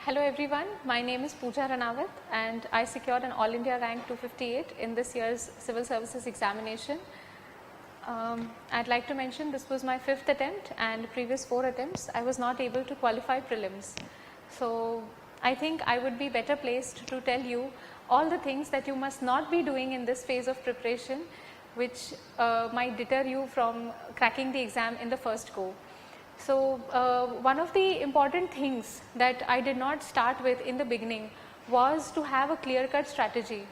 Hello everyone, my name is Pooja Ranawat and I secured an All India rank 258 in this year's Civil Services examination. I'd like to mention this was my 5th attempt and previous 4 attempts I was not able to qualify prelims. So I think I would be better placed to tell you all the things that you must not be doing in this phase of preparation which might deter you from cracking the exam in the first go. So one of the important things that I did not start with in the beginning was to have a clear-cut strategy.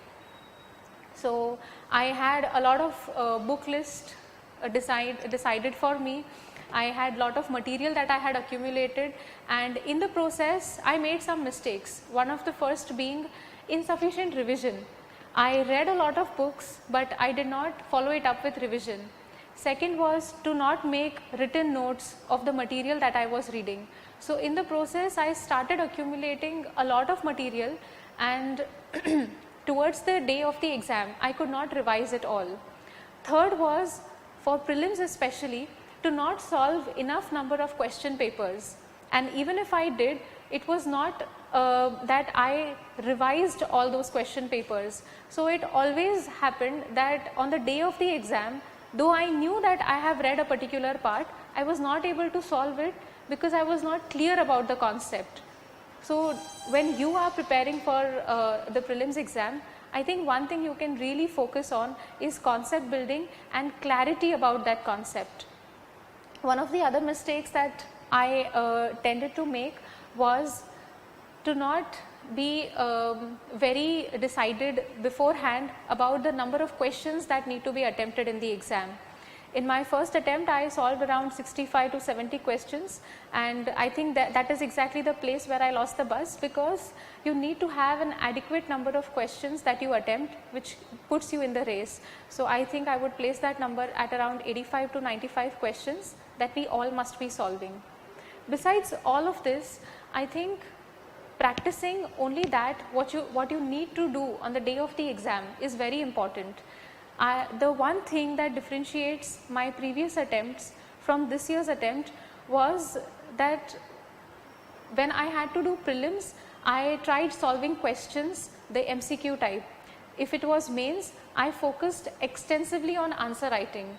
So I had a lot of book list decided for me. I had a lot of material that I had accumulated, and in the process I made some mistakes. One of the first being insufficient revision. I read a lot of books, but I did not follow it up with revision. Second was to not make written notes of the material that I was reading. So in the process I started accumulating a lot of material, and towards the day of the exam I could not revise it all. Third was, for prelims especially, to not solve enough number of question papers, and even if I did, it was not that I revised all those question papers. So it always happened that on the day of the exam, though I knew that I have read a particular part, I was not able to solve it because I was not clear about the concept. So when you are preparing for the prelims exam, I think one thing you can really focus on is concept building and clarity about that concept. One of the other mistakes that I tended to make was to not be very decided beforehand about the number of questions that need to be attempted in the exam. In my first attempt I solved around 65 to 70 questions, and I think that is exactly the place where I lost the bus, because you need to have an adequate number of questions that you attempt which puts you in the race. So I think I would place that number at around 85 to 95 questions that we all must be solving. Besides all of this, I think practicing only that what you need to do on the day of the exam is very important. The one thing that differentiates my previous attempts from this year's attempt was that when I had to do prelims, I tried solving questions the MCQ type. If it was mains, I focused extensively on answer writing.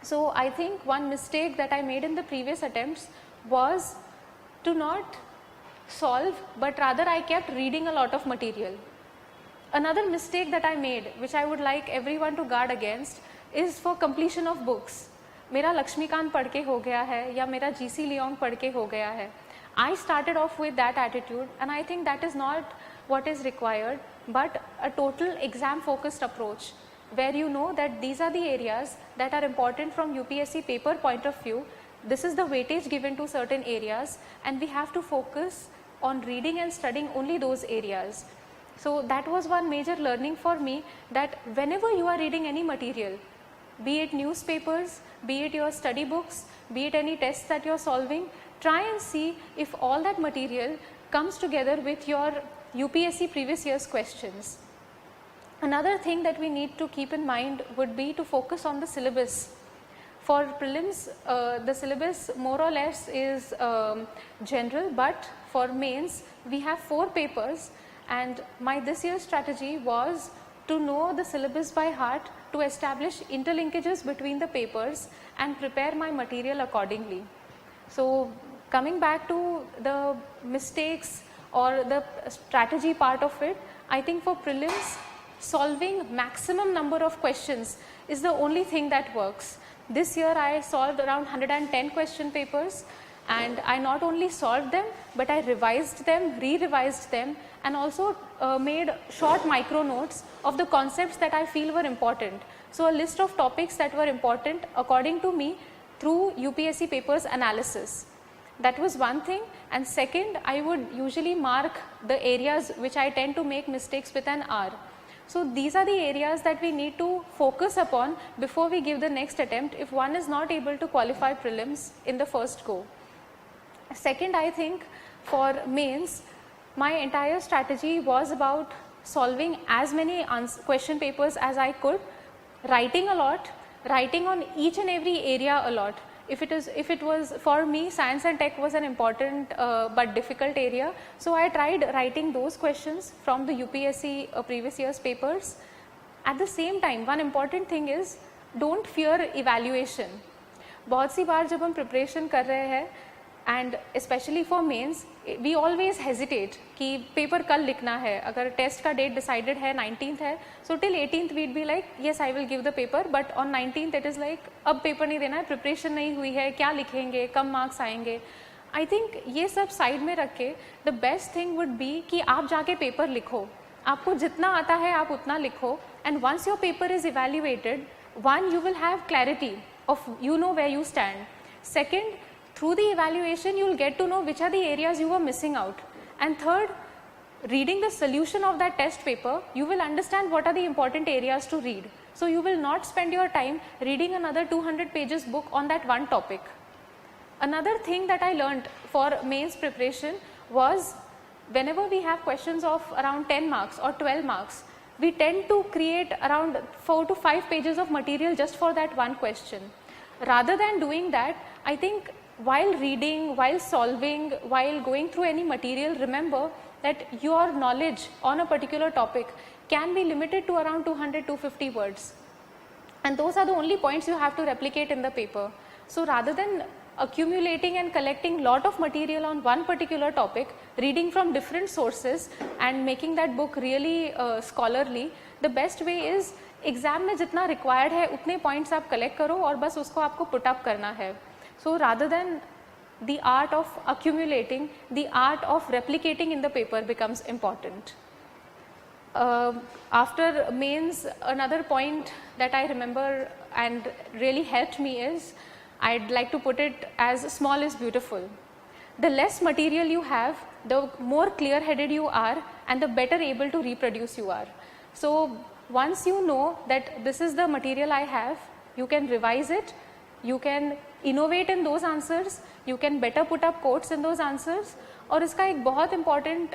So I think one mistake that I made in the previous attempts was to not solve, but rather I kept reading a lot of material. Another mistake that I made, which I would like everyone to guard against, is for completion of books. मेरा लक्ष्मीकांत पढ़ के हो गया है या मेरा GC Leong पढ़ के हो गया है. I started off with that attitude, and I think that is not what is required, but a total exam focused approach where you know that these are the areas that are important from UPSC paper point of view. This is the weightage given to certain areas, and we have to focus on reading and studying only those areas. So that was one major learning for me, that whenever you are reading any material, be it newspapers, be it your study books, be it any tests that you are solving, try and see if all that material comes together with your UPSC previous year's questions. Another thing that we need to keep in mind would be to focus on the syllabus. For prelims, the syllabus more or less is general, but for mains we have 4 papers, and my this year's strategy was to know the syllabus by heart, to establish interlinkages between the papers and prepare my material accordingly. So coming back to the mistakes or the strategy part of it, I think for prelims, solving maximum number of questions is the only thing that works. This year I solved around 110 question papers, and I not only solved them, but I revised them, re-revised them, and also made short micro notes of the concepts that I feel were important. So a list of topics that were important according to me through UPSC papers analysis. That was one thing. And second, I would usually mark the areas which I tend to make mistakes with an R. So these are the areas that we need to focus upon before we give the next attempt if one is not able to qualify prelims in the first go. Second, I think for mains, my entire strategy was about solving as many question papers as I could, writing a lot, writing on each and every area a lot. if it was for me, science and tech was an important but difficult area. So I tried writing those questions from the UPSC previous year's papers. At the same time, one important thing is don't fear evaluation. बहुत सी बार जब हम preparation कर रहे हैं and specially for mains we always hesitate कि paper कल लिखना है, अगर टेस्ट का डेट डिसाइडेड है 19th है, so till 18th weed be like yes I will give the paper, but on 19th it is like अब पेपर नहीं देना है, प्रिपरेशन नहीं हुई है, क्या लिखेंगे, कम मार्क्स आएंगे. आई थिंक ये सब साइड में रख के the best thing would be कि आप जाके पेपर लिखो, आपको जितना आता है आप उतना लिखो, and once your paper is evaluated, one, you will have clarity of you know where you stand. Second, through the evaluation you will get to know which are the areas you were missing out. And third, reading the solution of that test paper, you will understand what are the important areas to read. So you will not spend your time reading another 200 pages book on that one topic. Another thing that I learned for mains preparation was whenever we have questions of around 10 marks or 12 marks, we tend to create around 4 to 5 pages of material just for that one question. Rather than doing that, I think while reading, while solving, while going through any material, remember that your knowledge on a particular topic can be limited to around 200-250 words. And those are the only points you have to replicate in the paper. So rather than accumulating and collecting lot of material on one particular topic, reading from different sources and making that book really scholarly, the best way is exam में जितना required है उतने points आप collect करो और बस उसको आपको पुट अप करना है. So rather than the art of accumulating, the art of replicating in the paper becomes important. After mains, another point that I remember and really helped me is, I'd like to put it as small is beautiful. The less material you have, the more clear headed you are and the better able to reproduce you are. So once you know that this is the material I have, you can revise it, you can innovate in those answers, you can better put up quotes in those answers. और इसका एक बहुत important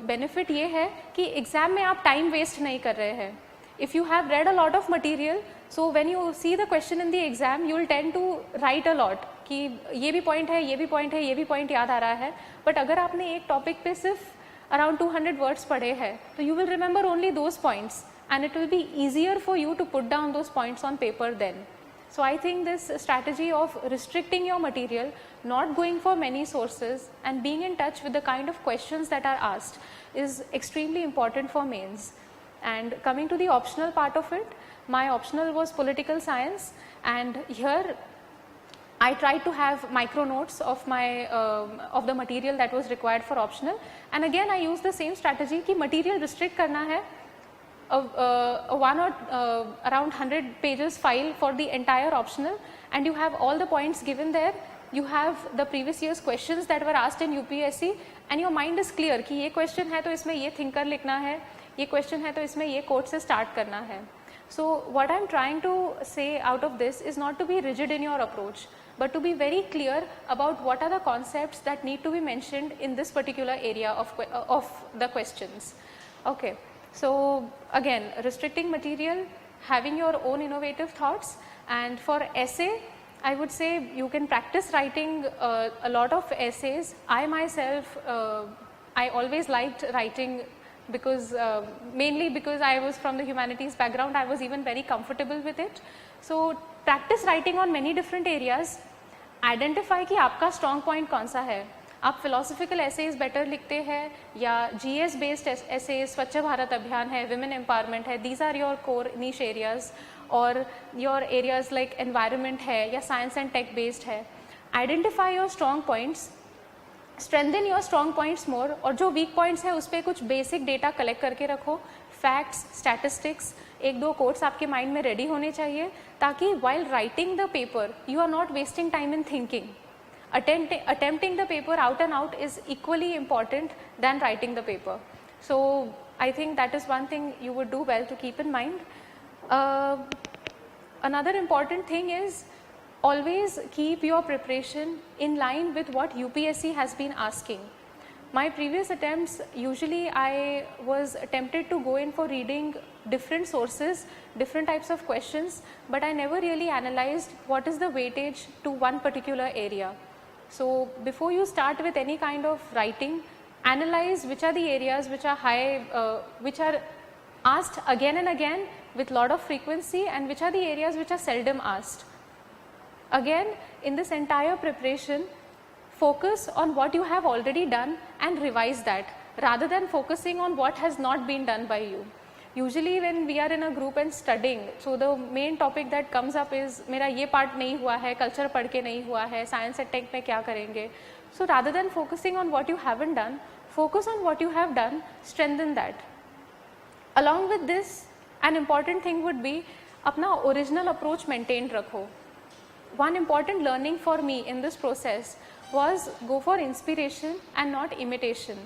benefit ये है कि exam में आप time waste नहीं कर रहे हैं. If you have read a lot of material, so when you see the question in the exam, you will tend to write a lot कि ये भी point है, ये भी point है, ये भी point याद आ रहा है. But अगर आपने एक topic पे सिर्फ around 200 words पढ़े हैं, तो you will remember only those points, and it will be easier for you to put down those points on paper then. So I think this strategy of restricting your material, not going for many sources, and being in touch with the kind of questions that are asked is extremely important for mains. And coming to the optional part of it, my optional was political science, and here I tried to have micro notes of my of the material that was required for optional. And again I used the same strategy कि material restrict करना है, one or around 100 pages file for the entire optional, and you have all the points given there. You have the previous year's questions that were asked in UPSC, and your mind is clear कि ये question है तो इसमें ये thinker लिखना है, ये question है तो इसमें ये quote से start करना है. So what I'm trying to say out of this is not to be rigid in your approach, but to be very clear about what are the concepts that need to be mentioned in this particular area of the questions. Okay. So again, restricting material, having your own innovative thoughts, and for essay, I would say you can practice writing a lot of essays. I myself, I always liked writing because mainly because I was from the humanities background, I was even very comfortable with it. So practice writing on many different areas. Identify कि आपका strong point कौन सा है. आप philosophical essays better लिखते हैं या GS based essays, स्वच्छ भारत अभियान है, women empowerment है, these are your core niche areas, और your areas like environment है या science and tech based है. Identify your strong points, strengthen your strong points more, और जो weak points है उस पर कुछ basic data collect करके रखो, facts, statistics, एक दो quotes आपके mind में ready होने चाहिए ताकि while writing the paper you are not wasting time in thinking. Attempting the paper out and out is equally important than writing the paper. So I think that is one thing you would do well to keep in mind. Another important thing is always keep your preparation in line with what UPSC has been asking. My previous attempts, usually I was tempted to go in for reading different sources, different types of questions, but I never really analyzed what is the weightage to one particular area. So before you start with any kind of writing, analyze which are the areas which are high, which are asked again and again with lot of frequency, and which are the areas which are seldom asked. Again, in this entire preparation, focus on what you have already done and revise that, rather than focusing on what has not been done by you. Usually when we are in a group and studying, so the main topic that comes up is मेरा ये part नहीं हुआ है, culture पढ़ के नहीं हुआ है, science and tech में क्या करेंगे. So rather than focusing on what you haven't done, focus on what you have done, strengthen that. Along with this, an important thing would be अपना original approach maintained रखो. One important learning for me in this process was go for inspiration and not imitation.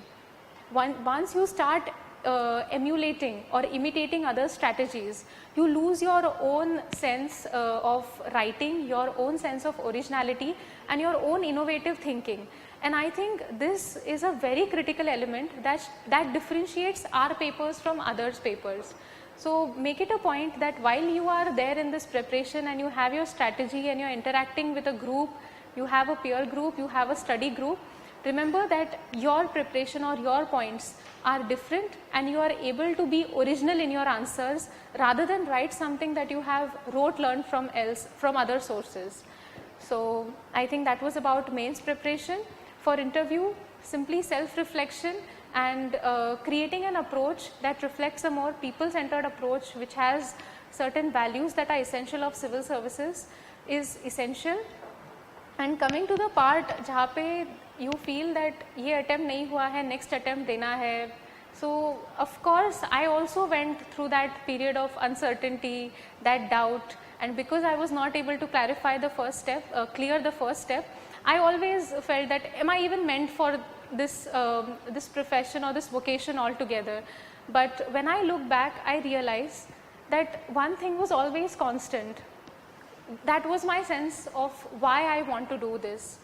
Once you start emulating or imitating other strategies, you lose your own sense of writing, your own sense of originality and your own innovative thinking. And I think this is a very critical element that differentiates our papers from others' papers. So make it a point that while you are there in this preparation and you have your strategy and you are interacting with a group, you have a peer group, you have a study group, remember that your preparation or your points are different and you are able to be original in your answers rather than write something that you have learned from other sources. So I think that was about mains preparation. For interview, simply self-reflection and creating an approach that reflects a more people-centered approach which has certain values that are essential of civil services is essential. And coming to the part जहाँ पे you feel that ये attempt नहीं हुआ है, next attempt देना है. So of course I also went through that period of uncertainty, that doubt, and because I was not able to clarify the first step, clear the first step, I always felt that am I even meant for this this profession or this vocation altogether. But when I look back, I realize that one thing was always constant. That was my sense of why I want to do this.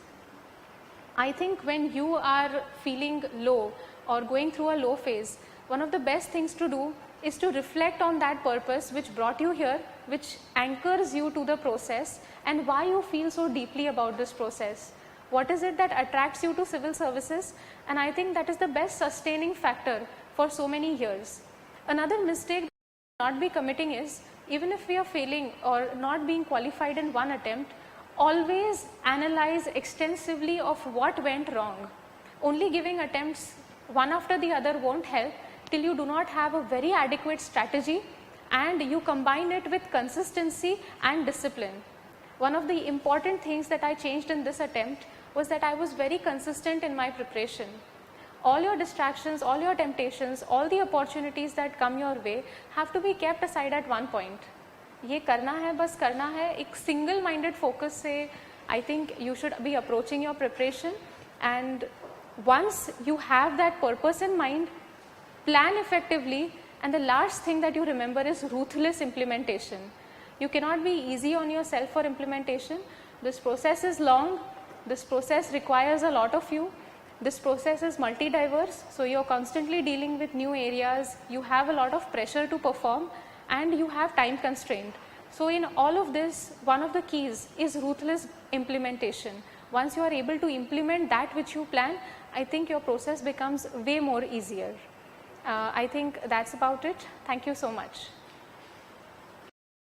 I think when you are feeling low or going through a low phase, one of the best things to do is to reflect on that purpose which brought you here, which anchors you to the process, and why you feel so deeply about this process. What is it that attracts you to civil services? And I think that is the best sustaining factor for so many years. Another mistake not be committing is, even if we are failing or not being qualified in one attempt, always analyze extensively of what went wrong. Only giving attempts one after the other won't help till you do not have a very adequate strategy and you combine it with consistency and discipline. One of the important things that I changed in this attempt was that I was very consistent in my preparation. All your distractions, all your temptations, all the opportunities that come your way have to be kept aside at one point. ये करना है, बस करना है, एक single minded focus से I think you should be approaching your preparation, and once you have that purpose in mind, plan effectively, and the last thing that you remember is ruthless implementation. You cannot be easy on yourself for implementation. This process is long, this process requires a lot of you. This process is multi-diverse, so you're constantly dealing with new areas, you have a lot of pressure to perform, and you have time constraint. So in all of this, one of the keys is ruthless implementation. Once you are able to implement that which you plan, I think your process becomes way more easier. I think that's about it. Thank you so much.